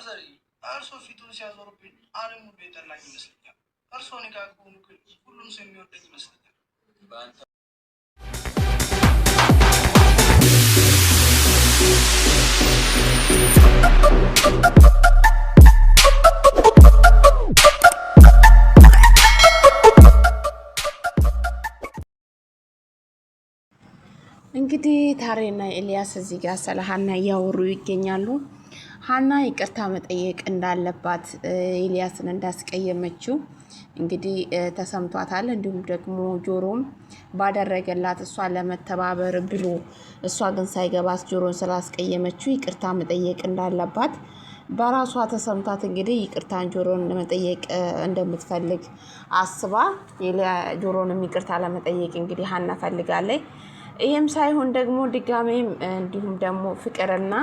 ማዘሪ እርሶ ፊቱን ሲያዞርብኝ ዓለም ሁሉ የጠላኝ ይመስለኛል። እርሶ እኔ ጋር ከሆኑ ግን ሁሉም ሰው የሚወደኝ ይመስለኛል። እንግዲህ ታሬና ኤልያስ እዚህ ጋር ስለ ሀና እያወሩ ይገኛሉ። ሀና ይቅርታ መጠየቅ እንዳለባት ኤልያስን እንዳስቀየመችው እንግዲህ ተሰምቷታል። እንዲሁም ደግሞ ጆሮም ባደረገላት እሷን ለመተባበር ብሎ እሷ ግን ሳይገባት ጆሮን ስላስቀየመችው ይቅርታ መጠየቅ እንዳለባት በራሷ ተሰምቷት እንግዲህ ይቅርታን ጆሮን ለመጠየቅ እንደምትፈልግ አስባ ጆሮንም ይቅርታ ለመጠየቅ እንግዲህ ሀና ፈልጋለች። ይሄም ሳይሆን ደግሞ ድጋሜም እንዲሁም ደግሞ ፍቅርና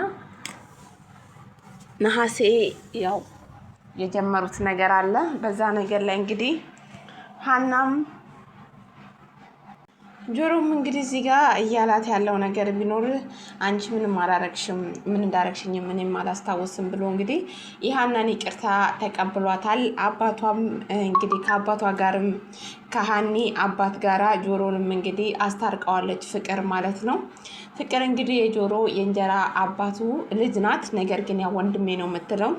ነሐሴ ያው የጀመሩት ነገር አለ። በዛ ነገር ላይ እንግዲህ ሀናም ጆሮም እንግዲህ እዚህ ጋር እያላት ያለው ነገር ቢኖር አንቺ ምንም አላረግሽም፣ ምን እንዳረግሽኝ ምንም አላስታውስም ብሎ እንግዲህ የሀናን ይቅርታ ተቀብሏታል። አባቷም እንግዲህ ከአባቷ ጋርም ከሀኒ አባት ጋራ ጆሮንም እንግዲህ አስታርቀዋለች፣ ፍቅር ማለት ነው። ፍቅር እንግዲህ የጆሮ የእንጀራ አባቱ ልጅ ናት። ነገር ግን ያው ወንድሜ ነው የምትለው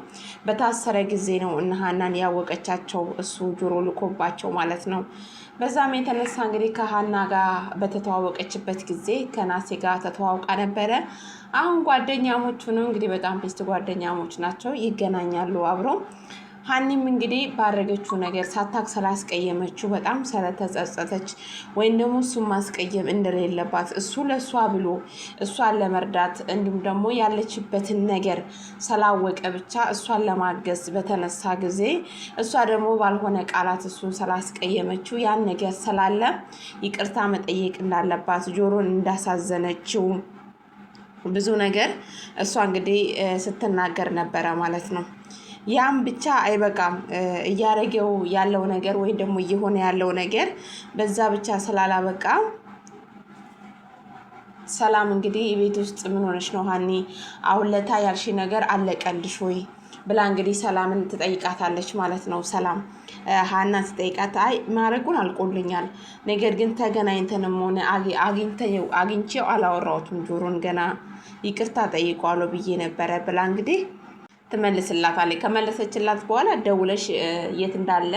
በታሰረ ጊዜ ነው እነ ሀናን ያወቀቻቸው እሱ ጆሮ ልኮባቸው ማለት ነው። በዛም የተነሳ እንግዲህ ከሀና ጋር በተተዋወቀችበት ጊዜ ከናሴ ጋር ተተዋውቃ ነበረ። አሁን ጓደኛሞቹ ነው እንግዲህ በጣም ቤስት ጓደኛሞች ናቸው፣ ይገናኛሉ አብረው። ሀኒም እንግዲህ ባረገችው ነገር ሳታክ ስላስቀየመችው በጣም ስለተጸጸተች ወይም ደግሞ እሱን ማስቀየም እንደሌለባት እሱ ለእሷ ብሎ እሷን ለመርዳት እንዲሁም ደግሞ ያለችበትን ነገር ስላወቀ ብቻ እሷን ለማገዝ በተነሳ ጊዜ እሷ ደግሞ ባልሆነ ቃላት እሱን ስላስቀየመችው ያን ነገር ስላለ ይቅርታ መጠየቅ እንዳለባት ጆሮን እንዳሳዘነችው ብዙ ነገር እሷ እንግዲህ ስትናገር ነበረ ማለት ነው። ያም ብቻ አይበቃም። እያረገው ያለው ነገር ወይም ደግሞ እየሆነ ያለው ነገር በዛ ብቻ ስላላበቃ ሰላም እንግዲህ ቤት ውስጥ ምን ሆነሽ ነው ሀኒ፣ አሁን ለታ ያልሽ ነገር አለቀልሽ ወይ ብላ እንግዲህ ሰላምን ትጠይቃታለች ማለት ነው። ሰላም ሀናን ትጠይቃት፣ አይ ማድረጉን አልቆልኛል፣ ነገር ግን ተገናኝተንም ሆነ አግኝቼው አላወራሁትም፣ ጆሮን ገና ይቅርታ ጠይቋለሁ ብዬ ነበረ ብላ እንግዲህ ትመልስላታለች። ከመለሰችላት በኋላ ደውለሽ የት እንዳለ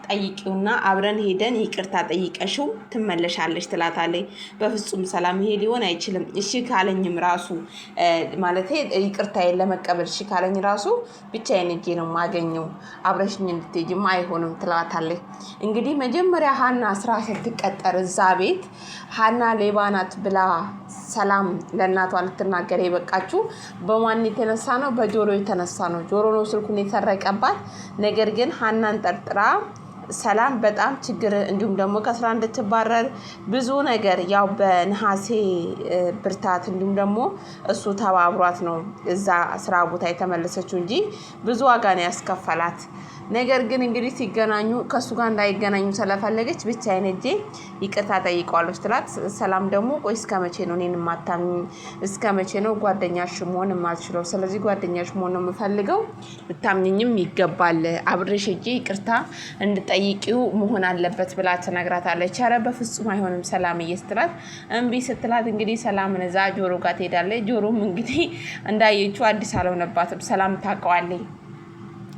ጠይቂውና አብረን ሄደን ይቅርታ ጠይቀሽው ትመለሻለች ትላታለች። በፍጹም ሰላም ይሄ ሊሆን አይችልም፣ እሺ ካለኝም ራሱ ማለት ይቅርታዬን ለመቀበል እሺ ካለኝ ራሱ ብቻዬን ሄጄ ነው የማገኘው፣ አብረሽኝ እንድትሄጂም አይሆንም ትላታለች። እንግዲህ መጀመሪያ ሀና ስራ ስትቀጠር እዛ ቤት ሀና ሌባ ናት ብላ ሰላም ለእናቷ ልትናገር የበቃችው በማን የተነሳ ነው? በጆሮ የተነሳ ነው። ጆሮ ነው ስልኩን የሰረቀባት። ነገር ግን ሀናን ጠርጥራ ሰላም በጣም ችግር እንዲሁም ደግሞ ከስራ እንድትባረር ብዙ ነገር ያው በነሐሴ ብርታት እንዲሁም ደግሞ እሱ ተባብሯት ነው እዛ ስራ ቦታ የተመለሰችው እንጂ ብዙ ዋጋ ነው ያስከፈላት። ነገር ግን እንግዲህ ሲገናኙ ከሱ ጋር እንዳይገናኙ ስለፈለገች ብቻዬን ሄጄ ይቅርታ ጠይቀዋለሁ ስትላት፣ ሰላም ደግሞ ቆይ እስከ መቼ ነው እኔን የማታምኚኝ? እስከ መቼ ነው ጓደኛሽ መሆን የማልችለው? ስለዚህ ጓደኛሽ መሆን ነው የምፈልገው፣ ልታምኚኝም ይገባል፣ አብሬሽ ሄጄ ይቅርታ እንድጠይቂው መሆን አለበት ብላ ትነግራታለች። ኧረ በፍጹም አይሆንም ሰላምዬ ስትላት፣ እምቢ ስትላት እንግዲህ ሰላምን እዛ ጆሮ ጋር ትሄዳለች። ጆሮም እንግዲህ እንዳየችው አዲስ አልሆነባትም። ሰላም ታውቀዋለች።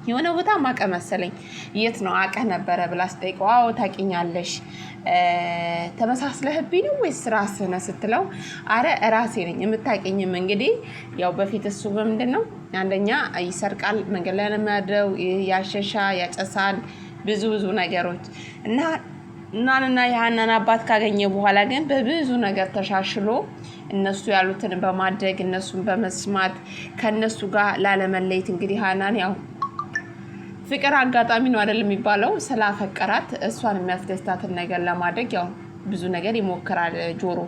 የሆነ ቦታ ማቀ መሰለኝ፣ የት ነው አቀ ነበረ ብላ ስጠይቀው፣ አዎ ታውቂኛለሽ፣ ተመሳስለህብኝ ነው ወይስ ራስህ ነህ ስትለው፣ አረ ራሴ ነኝ። የምታውቂኝም እንግዲህ ያው በፊት እሱ በምንድን ነው አንደኛ ይሰርቃል፣ መንገድ ላይ ነው የሚያድረው፣ ያሸሻ ያጨሳል፣ ብዙ ነገሮች እናንና የሀናን አባት ካገኘ በኋላ ግን በብዙ ነገር ተሻሽሎ እነሱ ያሉትን በማድረግ እነሱን በመስማት ከነሱ ጋር ላለመለየት እንግዲህ ሀናን ያው ፍቅር አጋጣሚ ነው አይደል የሚባለው፣ ስላፈቀራት እሷን የሚያስደስታትን ነገር ለማድረግ ያው ብዙ ነገር ይሞክራል። ጆሮ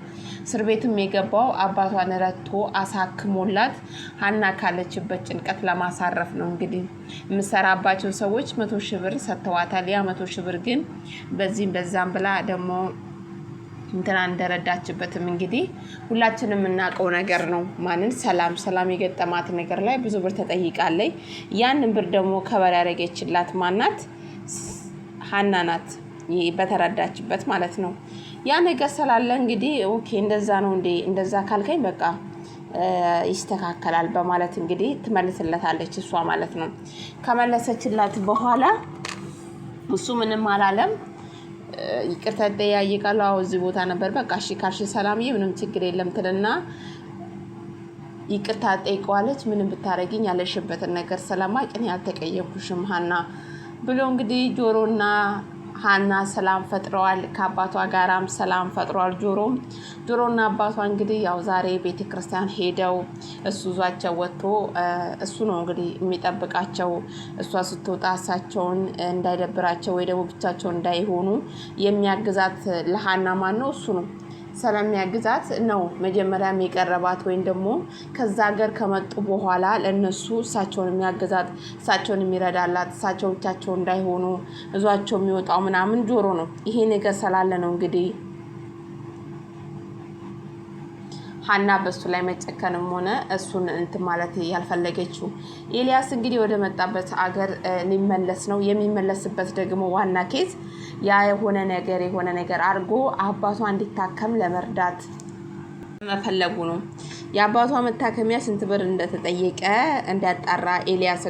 እስር ቤትም የገባው አባቷን ረድቶ አሳክሞላት ሀና ካለችበት ጭንቀት ለማሳረፍ ነው። እንግዲህ የምሰራባቸው ሰዎች 100,000 ብር ሰጥተዋታል። ያ 100,000 ብር ግን በዚህም በዛም ብላ ደግሞ እንትና እንደረዳችበትም እንግዲህ ሁላችንም የምናውቀው ነገር ነው። ማንን ሰላም የገጠማት ነገር ላይ ብዙ ብር ተጠይቃለች። ያንን ብር ደግሞ ከበር ያደረገችላት ማናት? ሀና ናት፣ በተረዳችበት ማለት ነው። ያ ነገር ስላለ እንግዲህ ኦኬ እንደዛ ነው እንዴ፣ እንደዛ ካልከኝ በቃ ይስተካከላል በማለት እንግዲህ ትመልስለታለች እሷ ማለት ነው። ከመለሰችላት በኋላ እሱ ምንም አላለም። ይቅርታ ይጠያይቃሉ። አዎ እዚህ ቦታ ነበር፣ በቃ እሺ ካልሽ ሰላምዬ ምንም ችግር የለም ትልና ይቅርታ ጠይቀዋለች። ምንም ብታረጊኝ ያለሽበትን ነገር ስለማውቅ እኔ አልተቀየምኩሽም ሀና ብሎ እንግዲህ ጆሮና ሀና ሰላም ፈጥረዋል። ከአባቷ ጋራም ሰላም ፈጥረዋል። ጆሮና አባቷ እንግዲህ ያው ዛሬ ቤተክርስቲያን ሄደው እሱ ዟቸው ወጥቶ እሱ ነው እንግዲህ የሚጠብቃቸው። እሷ ስትወጣ እሳቸውን እንዳይደብራቸው ወይ ደግሞ ብቻቸውን እንዳይሆኑ የሚያግዛት ለሀና ማን ነው? እሱ ነው ስለሚያግዛት ነው መጀመሪያም የቀረባት። ወይም ደግሞ ከዛ ሀገር ከመጡ በኋላ ለእነሱ እሳቸውን የሚያግዛት፣ እሳቸውን የሚረዳላት፣ እሳቸው ብቻቸው እንዳይሆኑ እዟቸው የሚወጣው ምናምን ጆሮ ነው። ይሄ ነገር ስላለ ነው እንግዲህ ሀና በሱ ላይ መጨከንም ሆነ እሱን እንትን ማለት ያልፈለገችው። ኤልያስ እንግዲህ ወደ መጣበት አገር ሊመለስ ነው። የሚመለስበት ደግሞ ዋና ኬዝ ያ የሆነ ነገር አድርጎ አባቷ እንዲታከም ለመርዳት መፈለጉ ነው። የአባቷ መታከሚያ ስንት ብር እንደተጠየቀ እንዲያጣራ ኤልያስ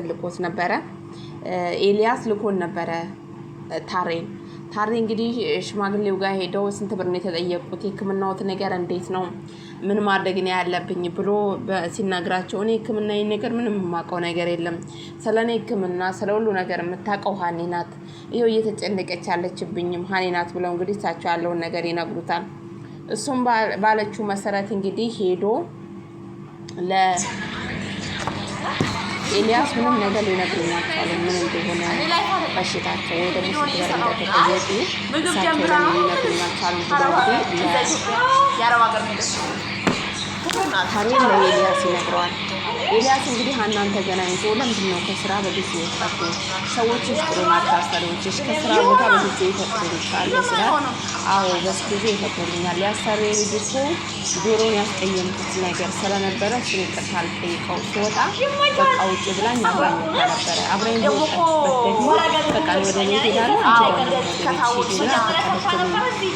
ልኮን ነበረ ታሬ እንግዲህ ሽማግሌው ጋር ሄደው ስንት ብር ነው የተጠየቁት፣ የሕክምናዎት ነገር እንዴት ነው፣ ምን ማድረግ ነው ያለብኝ ብሎ ሲናግራቸው እኔ ሕክምና ነገር ምንም የማውቀው ነገር የለም፣ ስለ እኔ ሕክምና ስለ ሁሉ ነገር የምታውቀው ሀኒ ናት፣ ይኸው እየተጨነቀች ያለችብኝም ሀኒ ናት ብለው እንግዲህ እሳቸው ያለውን ነገር ይነግሩታል። እሱም ባለችው መሰረት እንግዲህ ሄዶ ኤልያስ ምንም ነገር ሊነግሩኝ አልቻሉም። ምን እንደሆነ በሽታቸው ወይ ደግሞ ስትበር እንደተጠየቁ እሳቸው ሊነግሩኝ አልቻሉም ብሎ ታሬን ለኤልያስ ይነግረዋል። ኤልያስ እንግዲህ ሀናን ተገናኝቶ ለምንድን ነው ከስራ በጊዜ ወጣቱ? ሰዎችሽ ጥሩ ናቸው፣ አሰሪዎችሽ ከስራ ቦታ በጊዜ ይፈቅዱልሻል? ስራት አዎ በጊዜ ይፈቅዱልኛል። ያሰሪ ልጅ እኮ ጆሮን ያስቀየምኩት ነገር ስለነበረ እሱን ይቅርታ አልጠይቀው ስወጣ በቃ ውጭ ብላኝ አብራኝ ነበረ። አብራኝ በወጣችበት ደግሞ በቃ ወደ ቤት ሄዳለሁ አንችላለን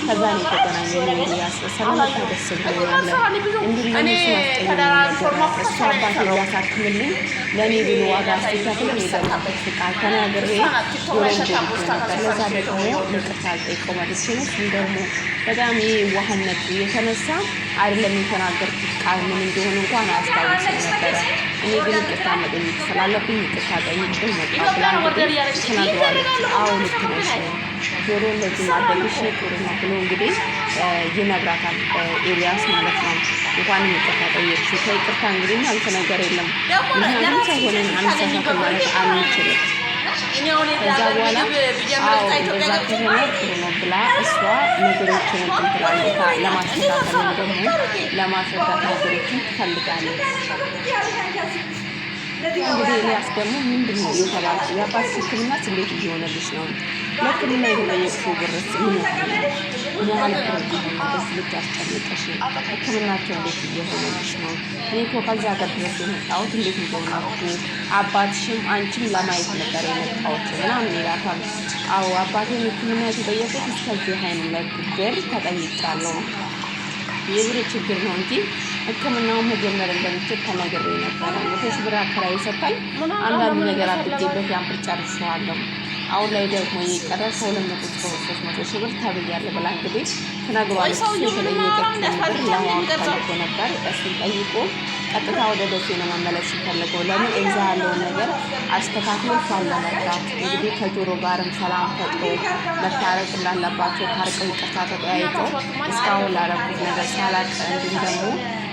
ከዛ ነው የተገናኘ ኤልያስ ሰላም ደስ ብሎኛል። እንዲህ እሱ አባቴ ሊያሳክምልኝ ለእኔ ብሎ ዋጋ አስተካክል የደረበት ፍቃድ ተናግሬ ነበር። ለዛ ደግሞ ይቅርታ አልጠይቀው ማለት ነው። ደግሞ በጣም የዋህነት የተነሳ አይደለም የተናገርኩት ቃል ምን እንደሆነ እንኳን አያስታውስም ነበረ። እኔ ግን ይቅርታ መጠየቅ ስላለብኝ ይቅርታ ጠይቄ መጣሁ ብላ ተናግረዋለች። አዎ ልክ ነሽ ጆሮ እንደዚህ ማድረግሽ ጥሩ ነው ብሎ እንግዲህ ይነግራታል ኤልያስ ማለት ነው። እንኳን ይቅርታ ጠየቅሽ፣ ከይቅርታ እንግዲህ ያልተ ነገር የለም። ምክንያቱም ሰው ሆነን አንሳሳት ማለት አንችልም። ከዛ በኋላ አዎ እንደዛ ከሆነ ጥሩ ነው ብላ እሷ ነገሮችን ትላለች ለማስተካከል ደግሞ ለማስረዳት ነገሮችን ትፈልጋለች። እንግዲህ ኤልያስ ደግሞ ምንድን ነው የተባልኩት? የአባትሽ ሕክምናስ እንዴት እየሆነልሽ ነው? ለሕክምና የተጠየቅሽው ብርስ ምን ያህል ነው? ምን ያህል ብር ደስ ልጅ አስጨንቀሽ ሕክምናቸው እንዴት እየሆነልሽ ነው? እኔ እኮ ከዛ ሀገር ድረስ የመጣሁት እንዴት እንደሆናችሁ አባትሽም አንቺም ለማየት ነበር የመጣሁት ምናምን ይላታል። አዎ አባቴን ሕክምና የተጠየቁት እስከዚህ አይነት ብር ተጠይቃለሁ፣ የብር ችግር ነው እንጂ ሕክምናውን መጀመር እንደምችል ተነግሬ ነበረ። ሞቶች ብር አከራይ ሰጥታኝ አንዳንድ ነገር አድርጌበት ያን ብር ጨርሼዋለሁ። አሁን ላይ ደግሞ የቀረ ከ200 እስከ 300 ሺህ ብር ተብያለሁ ብላ እንግዲህ ትነግሯለች። የተጠየቀችውን ብር ለማወቅ ፈልጎ ነበር። እሱን ጠይቆ ቀጥታ ወደ ደሴ ነው መመለስ ሲፈልገው ለምን እዛ ያለውን ነገር አስተካክሎ እሷን ለመርዳት እንግዲህ ከጆሮ ጋርም ሰላም ፈጥሮ መታረቅ እንዳለባቸው ታርቀው ይቅርታ ተጠያይቀው እስካሁን ላረጉት ነገር ሳላቅ እንዲሁም ደግሞ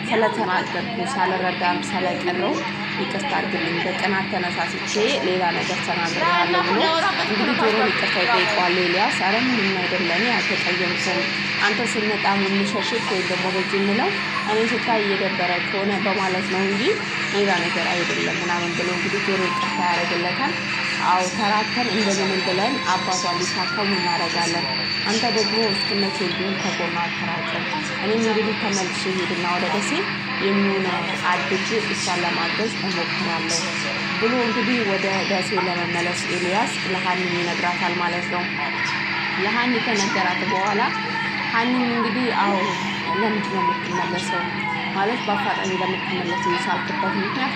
ስለተናገርኩ ሳልረዳም ስለቀረው ይቅርታ አድርግልኝ፣ በቅናት ተነሳስቼ ሌላ ነገር ተናግሬያለሁ ብሎ እንግዲህ ጆሮ ይቅርታ ይጠይቀዋል። ኤልያስ አረ ምንም አይደለም አልተቀየምኩም፣ አንተ ስንመጣ የምንሸሽት ወይም ደግሞ በዚህ የምለው እኔ ስታይ እየደበረ ከሆነ በማለት ነው እንጂ ሌላ ነገር አይደለም ምናምን ብሎ እንግዲህ ጆሮ ይቅርታ ያደርግለታል። አው ተራተን እንደምን ብለን አባቷን ሊታከሙ እናደርጋለን። አንተ ደግሞ እስከመቼ ቢሆን ከጎኗ አትራጭም። እኔም እንግዲህ ተመልሼ ሄድና ወደ ደሴ የሚሆነ አድርጌ እሷን ለማገዝ እሞክራለሁ ብሎ እንግዲህ ወደ ደሴ ለመመለስ ኤልያስ ለሀኒ ይነግራታል ማለት ነው። ለሀኒ ከነገራት በኋላ ሀኒም እንግዲህ አዎ ለምንድን ነው የምትመለሰው ማለት በአፋጣኝ ለምትመለስ የቻልክበት ምክንያት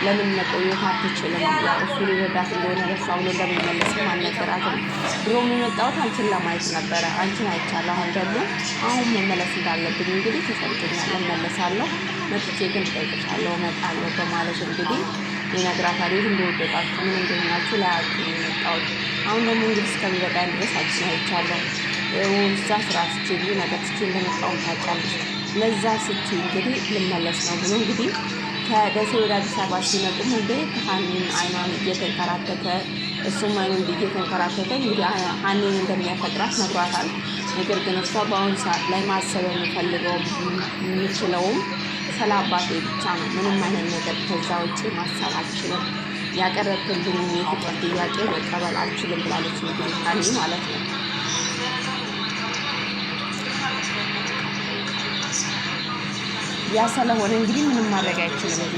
ለምን መቆየት አትችልም? እሱ ሊረዳት እንደሆነ ለሷ ብሎ እንደሚመለስም አልነገራትም። ድሮም የመጣሁት አንቺን ለማየት ነበረ፣ አንቺን አይቻለሁ። አሁን መመለስ እንዳለብኝ እንግዲህ ተሰምቶኛል፣ እመለሳለሁ። መጥቼ ግን እጠይቅሻለሁ፣ እመጣለሁ በማለት እንግዲህ ይነግራታል። የት እንደወደቃችሁ ምን እንደሆናችሁ ላያችሁ ነው የመጣሁት። አሁን ደግሞ እንግዲህ እስከሚበቃኝ ድረስ አንቺን አይቻለሁ። እዛ ስራ ስቼ ብዙ ነገር ስቼ እንደመጣሁ ታውቂያለሽ። ለዛ ስቼ እንግዲህ ልመለስ ነው ብሎ እንግዲህ ከደሴ ወደ አዲስ አበባ ሲመጡ እንግዲህ ሀኒን አይኗን እየተንከራተተ እሱም አይኑን እየተንከራተተ እንግዲህ ሀኒን እንደሚያፈቅራት ነግሯታል። ነገር ግን እሷ በአሁኑ ሰዓት ላይ ማሰብ የምፈልገው የምችለውም ስለ አባቴ ብቻ ነው። ምንም አይነት ነገር ከዛ ውጭ ማሰብ አልችልም። ያቀረብክልኝ የፍቅር ጥያቄ መቀበል አልችልም ብላለች እንግዲህ ሀኒ ማለት ነው። ያ ስለሆነ እንግዲህ ምንም ማድረግ አይችልም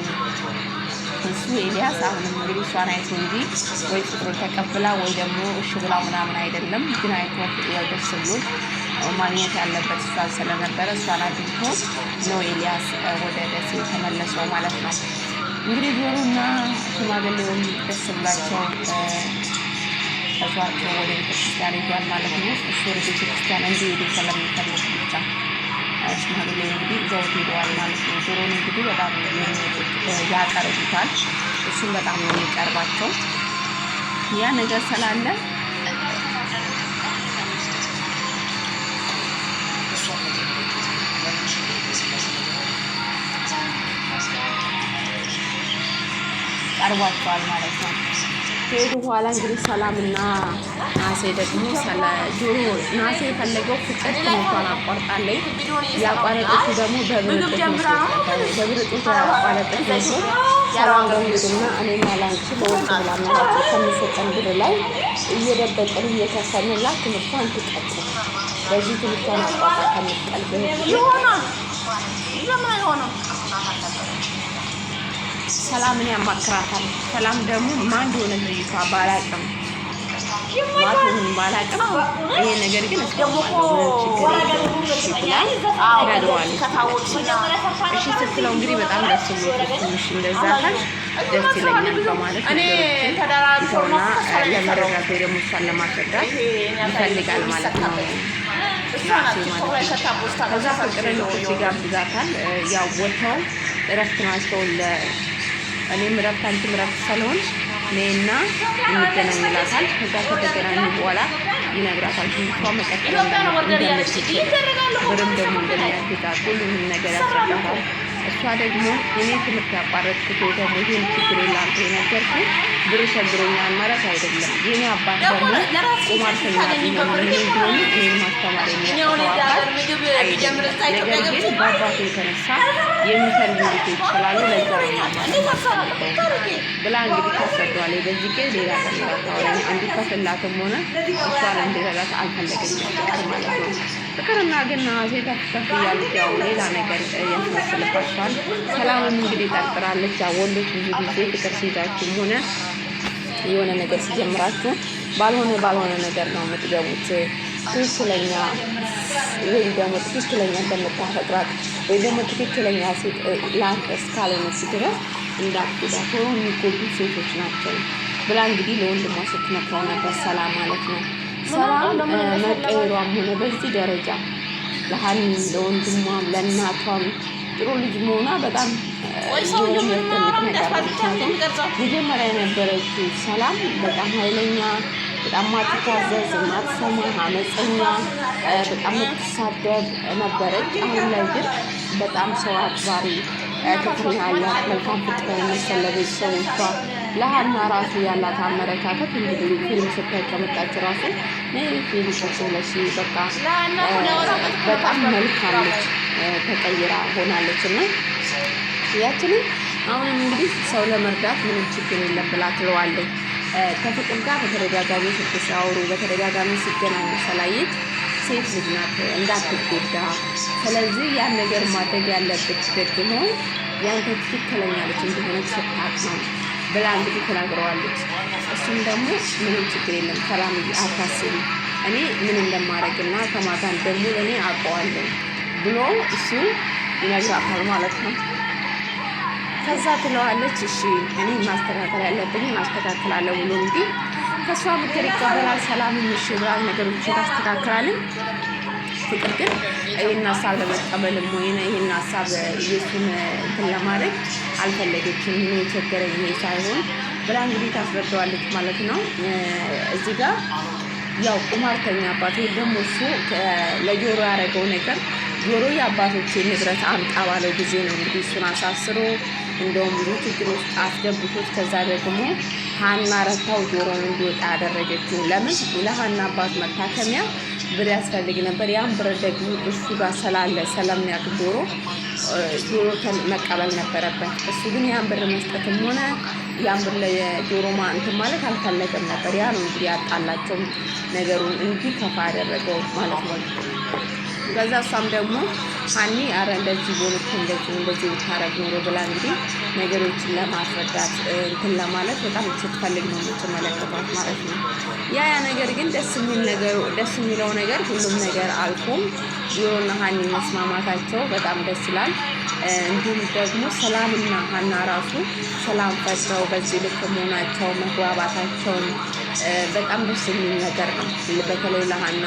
እሱ ኤልያስ። አሁንም እንግዲህ እሷን አይቶ እንጂ ወይ ፍቅሩን ተቀብላ ወይ ደግሞ እሺ ብላ ምናምን አይደለም። ግን አይቶ ያው ደስ ብሎት ማግኘት ያለበት እሷን ስለነበረ እሷን አግኝቶ ነው ኤልያስ ወደ ደሴ ተመለሰው ማለት ነው። እንግዲህ ጆሮና ሽማግሌውም ደስ ብላቸው እሷቸው ወደ ቤተክርስቲያን ይዟል ማለት ነው። እሱ ወደ ቤተክርስቲያን እንዲሄዱ ስለሚፈልግ ብቻ ሽማግሌ እንግዲህ ይዘውት ሄደዋል ማለት ነው። ጆሮን እንግዲህ በጣም ያቀርቡታል። እሱም በጣም ነው የሚቀርባቸው። ያ ነገር ስላለ ቀርቧቸዋል ማለት ነው። ከሄዱ በኋላ እንግዲህ ሰላምና ናሴ ደግሞ ጆሮ ናሴ የፈለገው ፍቅር ትምህርቷን አቋርጣለች። ያቋረጠችው ደግሞ በብርጡት ያቋረጠች መስሎ ሰላም በሚልና እኔና ላንቺ በወርቅ ብላምናት ከሚሰጠን ብር ላይ እየደበቅን እየከፈልንላት ትምህርቷን ትቀጥል። በዚህ ትምህርቷን አቋርጣ ከምትቀልብ ሰላምን ያማክራታል። ሰላም ደግሞ ማን እንደሆነ ልጅቷ ባላቅም ማቱን ባላቅም ይሄ ነገር ግን እሺ ስትለው እንግዲህ በጣም ደስ ብሎት ትንሽ እንደዛ ካልሽ ደስ ይለኛል በማለት ይተውና ለመረዳት ወይ ደግሞ እሷን ለማስረዳት ይፈልጋል ማለት ነው። ከዛ ፍቅርን ይጋብዛታል። ያው ወጥተው እረፍት ናቸው። እኔም እረፍት አንቺም እረፍት ስለሆን እኔና እንገናኝላታል። ከዛ ከተገናኙ በኋላ ይነግራታል። ትምህርቷ መቀጠል እንደምትችል ብርም ደግሞ እንደሚያግዛት ሁሉንም ነገር ያስረዳታል። እሷ ደግሞ እኔ ትምህርት ያቋረጥኩት ወይ ደግሞ ይህን ችግር ላንተ የነገርኩት ብር ቸግሮኛል ማለት አይደለም። የኔ አባት ደግሞ ቁማርተኛ ቢሆን እኔን ማስተማር የሚያስተዋል አይደለም። ነገር ግን በአባቱ የተነሳ የሚፈልጉ ልጆች ስላሉ ለዛ ብላ እንግዲህ ታስረዳዋለች። በዚህ ጊዜ ሌላ ቀምራታዋለ እንዲከፍላትም ሆነ እሷን እንዲረዳት አልፈለገችም ፍቅር ማለት ነው። ፍቅርና ግን ሴት ከፍ እያሉት ያው ሌላ ነገር ያስመስልባቸዋል። ሰላምም እንግዲህ ጠርጥራለች። ያው ወንዶች ብዙ ጊዜ ፍቅር ሲይዛችሁም ሆነ የሆነ ነገር ሲጀምራችሁ ባልሆነ ነገር ነው የምትገቡት። ትክክለኛ ወይም ደግሞ ትክክለኛ እንደምታፈቅራት ወይ ደግሞ ትክክለኛ ሴት ለአንተ እስካልሆነች ድረስ እንዳትጎዳት ሆኖ የሚጎዱ ሴቶች ናቸው ብላ እንግዲህ ለወንድሟ ስትመክረው ነበር ሰላም ማለት ነው። ሰላም መቀየሯም ሆነ በዚህ ደረጃ ለሀኒም ለወንድሟም ለእናቷም ጥሩ ልጅ መሆኗ በጣም የሚያስደንቅ ነገር ነው። መጀመሪያ የነበረችው ሰላም በጣም ኃይለኛ፣ በጣም ማትታዘዝ፣ ማትሰማ፣ አመፀኛ፣ በጣም የምትሳደብ ነበረች። አሁን ላይ ግን በጣም ሰው አክባሪ፣ ፍቅር ያላት፣ መልካም ፍቅር የመሰለ ቤተሰቦቿ ለሀና ራሱ ያላት አመለካከት እንግዲህ ፊልም ስታይ ከመጣች ራሱ ፊልም ሰብለሽ በቃ በጣም መልካም ልጅ ተቀይራ ሆናለች እና ያችንም አሁንም እንግዲህ ሰው ለመርዳት ምንም ችግር የለም ብላ ትለዋለች። ከፍቅር ጋር በተደጋጋሚ ሲያወሩ በተደጋጋሚ ሲገናኙ ስላየች ሴት ልጅ ናት እንዳትጎዳ፣ ስለዚህ ያን ነገር ማድረግ ያለበት ደግሞ ያንተ ትክክለኛ ልጅ እንደሆነች ስታውቅ ነው ብላ እንግዲህ ተናግረዋለች። እሱም ደግሞ ምንም ችግር የለም ሰላም አታስቢ፣ እኔ ምን እንደማደርግና ከማታ ደግሞ እኔ አውቀዋለሁ ብሎ እሱ ይነግራታል ማለት ነው። ከዛ ትለዋለች እሺ እኔ ማስተካከል ያለብኝ ማስተካከላለሁ ብሎ እንግዲህ ከሷ ምክር ይቀበላል። ሰላም እሺ ብላ ነገሮችን ታስተካክላለች። ፍቅር ግን ይህን ሀሳብ ለመቀበልም ወይም ይህን ሀሳብ የሱን እንትን ለማድረግ አልፈለገችም። ምን የቸገረኝ ይሄ ሳይሆን ብላ እንግዲህ ታስረዳዋለች ማለት ነው። እዚህ ጋር ያው ቁማርተኛ አባት ወይ ደግሞ እሱ ለጆሮ ያደረገው ነገር ጆሮ የአባቶች ንብረት አምጣ ባለው ጊዜ ነው እንግዲህ እሱን አሳስሮ እንደውም ብዙ ችግር ውስጥ አስገብቶት ከዛ ደግሞ ሀና ረታው ጆሮን እንዲወጣ ያደረገችው። ለምን ለሀና አባት መታከሚያ ብር ያስፈልግ ነበር። ያን ብር ደግሞ እሱ ጋር ስላለ ስለሚያውቅ ጆሮ መቀበል ነበረበት። እሱ ግን ያን ብር መስጠትም ሆነ ያን ብር ለጆሮ እንትን ማለት አልፈለገም ነበር። ያ ነው እንግዲህ ያጣላቸው ነገሩን እንዲከፋ ያደረገው ማለት ነው። ከዛ እሷም ደግሞ ሀኒ አረ እንደዚህ ቦልክ እንደዚህ ብታረግ ኖሮ ብላ እንግዲህ ነገሮችን ለማስረዳት እንትን ለማለት በጣም ስትፈልግ ነው የምትመለከቷት ማለት ነው። ያ ነገር ግን ደስ የሚለው ነገር ሁሉም ነገር አልፎም ጆሮና ሀኒ መስማማታቸው በጣም ደስ ይላል። እንዲሁም ደግሞ ሰላምና ሀና ራሱ ሰላም ፈጥረው በዚህ ልክ መሆናቸው መግባባታቸውን በጣም ደስ የሚል ነገር ነው። በተለይ ለሀና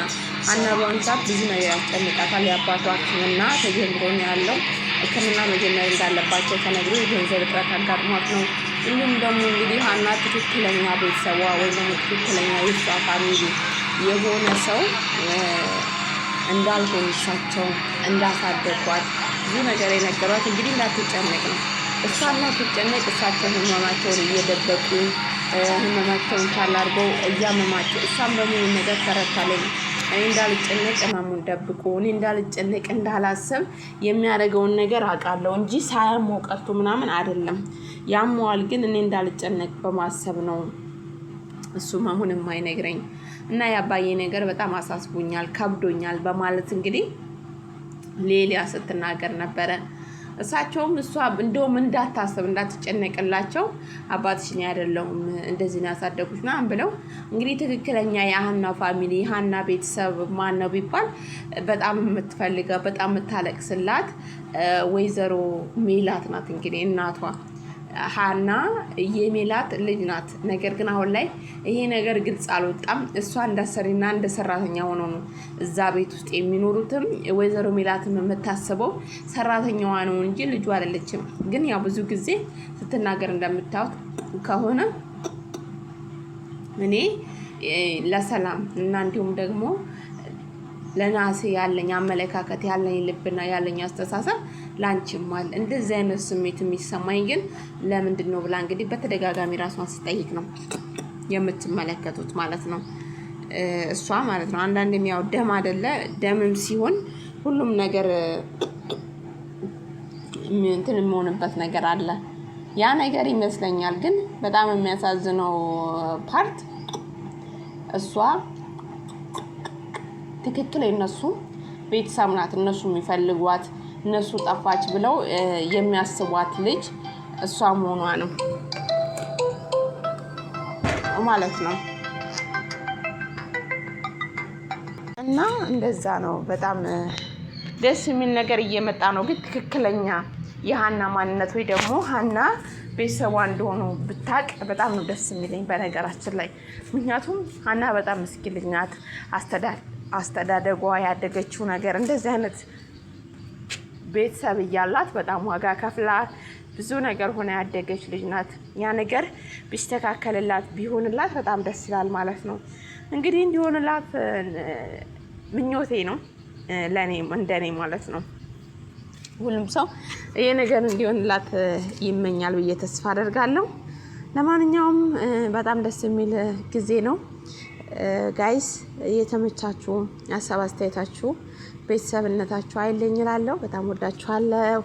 በአሁኑ ሰዓት ብዙ ነገር ያስጨንቃታል። የአባቷ ሕክምና ተጀምሮ ነው ያለው። ሕክምና መጀመር እንዳለባቸው ተነግሮ የገንዘብ እጥረት አጋጥሟት ነው። እንዲሁም ደግሞ እንግዲህ ሀና ትክክለኛ ቤተሰቧ ወይ ደግሞ ትክክለኛ የሷ ፋሚሊ የሆነ ሰው እንዳልሆኑ እሳቸው እንዳሳደጓት ብዙ ነገር የነገሯት እንግዲህ እንዳትጨነቅ ነው። እሷ እንዳትጨነቅ እሳቸው ህመማቸውን እየደበቁ ህመማቸውን ካላርገው እያመማቸው እሷም በሙሉ ነገር ተረታለኝ። እኔ እንዳልጨነቅ ህመሙን ደብቆ እኔ እንዳልጨነቅ እንዳላሰብ የሚያደርገውን ነገር አውቃለሁ እንጂ ሳያመው ቀርቶ ምናምን አይደለም። ያመዋል ግን እኔ እንዳልጨነቅ በማሰብ ነው እሱ መሆን የማይነግረኝ እና የአባዬ ነገር በጣም አሳስቦኛል ከብዶኛል በማለት እንግዲህ ሌሊያ ስትናገር ነበረ። እሳቸውም እሷ እንደውም እንዳታስብ እንዳትጨነቅላቸው አባትሽን አይደለሁም እንደዚህ ነው ያሳደጉሽ ምናምን ብለው እንግዲህ ትክክለኛ የሀና ፋሚሊ የሀና ቤተሰብ ማን ነው ቢባል በጣም የምትፈልገው በጣም የምታለቅስላት ወይዘሮ ሜላት ናት። እንግዲህ እናቷ ሀና የሜላት ልጅ ናት። ነገር ግን አሁን ላይ ይሄ ነገር ግልጽ አልወጣም። እሷ እንዳሰሪና እንደ ሰራተኛ ሆኖ ነው እዛ ቤት ውስጥ የሚኖሩትም። ወይዘሮ ሜላትም የምታስበው ሰራተኛዋ ነው እንጂ ልጁ አይደለችም። ግን ያው ብዙ ጊዜ ስትናገር እንደምታዩት ከሆነ እኔ ለሰላም እና እንዲሁም ደግሞ ለናሴ ያለኝ አመለካከት ያለኝ ልብና ያለኝ አስተሳሰብ ላንቺማል እንደዚህ አይነት ስሜት የሚሰማኝ ግን ለምንድን ነው ብላ እንግዲህ በተደጋጋሚ ራሷን ስጠይቅ ነው የምትመለከቱት ማለት ነው። እሷ ማለት ነው አንዳንዴም ያው ደም አይደለ ደምም ሲሆን ሁሉም ነገር እንትን የሚሆንበት ነገር አለ። ያ ነገር ይመስለኛል። ግን በጣም የሚያሳዝነው ፓርት እሷ ትክክል የነሱ ቤተሰብ ናት። እነሱ የሚፈልጓት እነሱ ጠፋች ብለው የሚያስቧት ልጅ እሷ መሆኗ ነው ማለት ነው። እና እንደዛ ነው። በጣም ደስ የሚል ነገር እየመጣ ነው። ግን ትክክለኛ የሀና ማንነት ወይ ደግሞ ሀና ቤተሰቧ እንደሆኑ ብታቅ በጣም ነው ደስ የሚለኝ በነገራችን ላይ። ምክንያቱም ሀና በጣም ምስኪን ልጅ ናት። አስተዳደጓ ያደገችው ነገር እንደዚህ አይነት ቤተሰብ እያላት በጣም ዋጋ ከፍላ ብዙ ነገር ሆነ ያደገች ልጅ ናት። ያ ነገር ቢስተካከልላት ቢሆንላት በጣም ደስ ይላል ማለት ነው። እንግዲህ እንዲሆንላት ምኞቴ ነው ለኔ እንደኔ ማለት ነው። ሁሉም ሰው ይሄ ነገር እንዲሆንላት ይመኛል ብዬ ተስፋ አደርጋለሁ። ለማንኛውም በጣም ደስ የሚል ጊዜ ነው ጋይስ። እየተመቻችሁ ሀሳብ አስተያየታችሁ ቤተሰብነታችሁ አይለኝ እላለሁ። በጣም ወዳችኋለሁ።